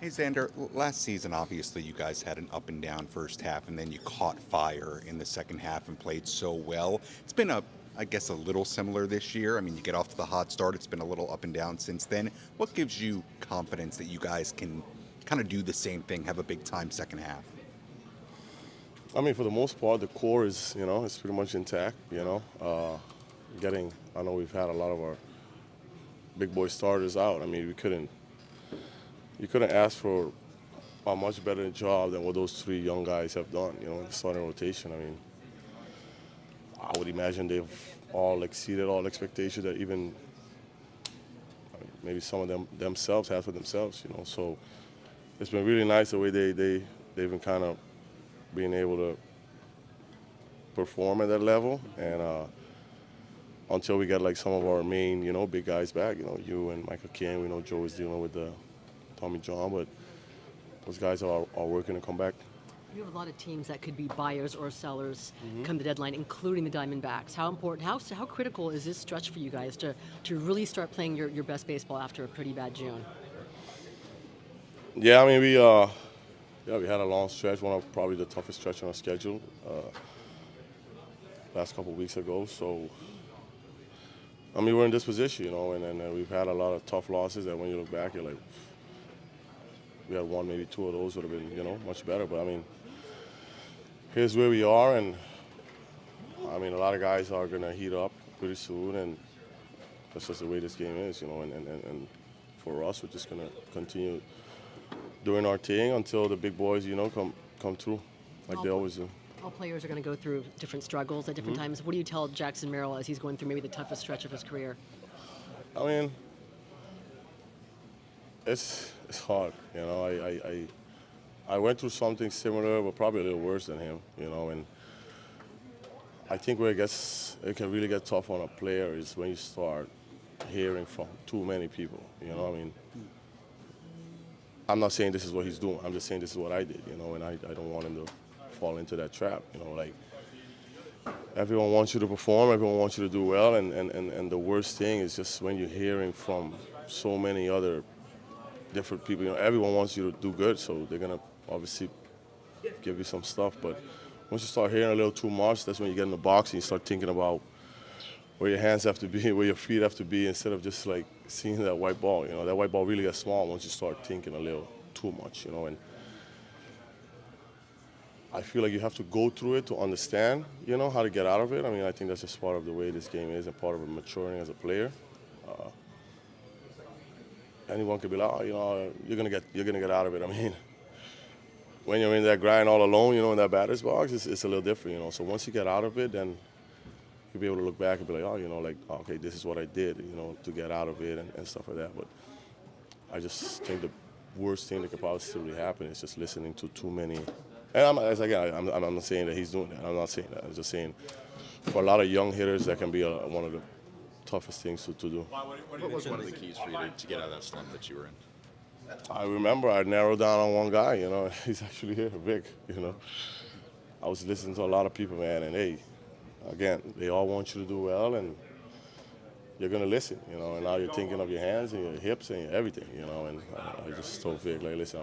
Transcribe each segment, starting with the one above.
Hey Xander, last season obviously you guys had an up and down first half and then you caught fire in the second half and played so well. It's been I guess a little similar this year. I mean, you get off to the hot start, it's been a little up and down since then. What gives you confidence that you guys can kind of do the same thing, have a big time second half? I mean, for the most part, the core is, it's pretty much intact, I know we've had a lot of our big boy starters out. I mean, you couldn't ask for a much better job than what those three young guys have done, in the starting rotation. I mean, I would imagine they've all exceeded all expectations that even maybe some of them themselves had for themselves, So it's been really nice the way they've been kind of being able to perform at that level. And until we get like some of our main, big guys back, you and Michael King, we know Joe is dealing with the Tommy John, but those guys are working to come back. You have a lot of teams that could be buyers or sellers come the deadline, including the Diamondbacks. How important, how critical is this stretch for you guys to really start playing your best baseball after a pretty bad June? Yeah, I mean, we had a long stretch, one of probably the toughest stretch on our schedule last couple of weeks ago. So, I mean, we're in this position, and then we've had a lot of tough losses that when you look back, you're like, we had one, maybe two of those would have been, much better. But I mean, here's where we are, and I mean, a lot of guys are gonna heat up pretty soon, and that's just the way this game is, and for us, we're just gonna continue doing our thing until the big boys, come through, like they always do. All players are going to go through different struggles at different times. What do you tell Jackson Merrill as he's going through maybe the toughest stretch of his career? I mean, it's hard, I went through something similar, but probably a little worse than him, and I think where it can really get tough on a player is when you start hearing from too many people, I mean, I'm not saying this is what he's doing. I'm just saying this is what I did, and I don't want him to fall into that trap, like everyone wants you to perform, everyone wants you to do well, and the worst thing is just when you're hearing from so many other different people, everyone wants you to do good, so they're gonna obviously give you some stuff, but once you start hearing a little too much, that's when you get in the box and you start thinking about where your hands have to be, where your feet have to be, instead of just like seeing that white ball. That white ball really gets small once you start thinking a little too much, and I feel like you have to go through it to understand, how to get out of it. I mean, I think that's just part of the way this game is and part of it maturing as a player. Anyone could be like, oh, you're gonna get out of it. I mean, when you're in that grind all alone, in that batter's box, it's a little different, So once you get out of it, then you'll be able to look back and be like, oh, okay, this is what I did, to get out of it and stuff like that. But I just think the worst thing that could possibly happen is just listening to too many. And I'm not saying that he's doing that. I'm not saying that. I'm just saying for a lot of young hitters, that can be one of the toughest things to do. What was one of the keys for you to get out of that slump that you were in? I remember I narrowed down on one guy, he's actually here, Vic, I was listening to a lot of people, man, and hey, again, they all want you to do well, and you're going to listen, and now you're thinking of your hands and your hips and everything, and I just told Vic, like, listen,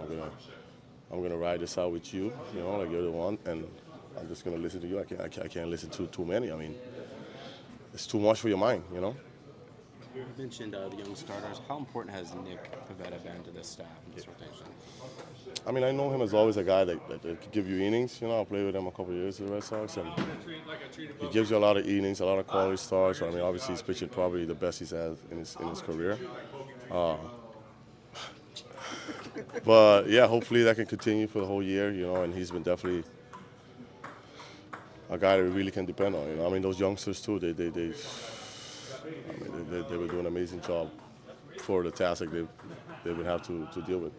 I'm gonna ride this out with you, like you're the one, and I'm just gonna listen to you. I can't listen to too many. I mean, it's too much for your mind, You mentioned the young starters. How important has Nick Pivetta been to this staff and this rotation? I mean, I know him as always a guy that could give you innings. I played with him a couple of years with the Red Sox, and he gives you a lot of innings, a lot of quality starts. I mean, obviously he's pitching probably the best he's had in his career. But yeah, hopefully that can continue for the whole year, and he's been definitely a guy that we really can depend on. I mean, those youngsters too, they were doing an amazing job for the task that they've been have to deal with.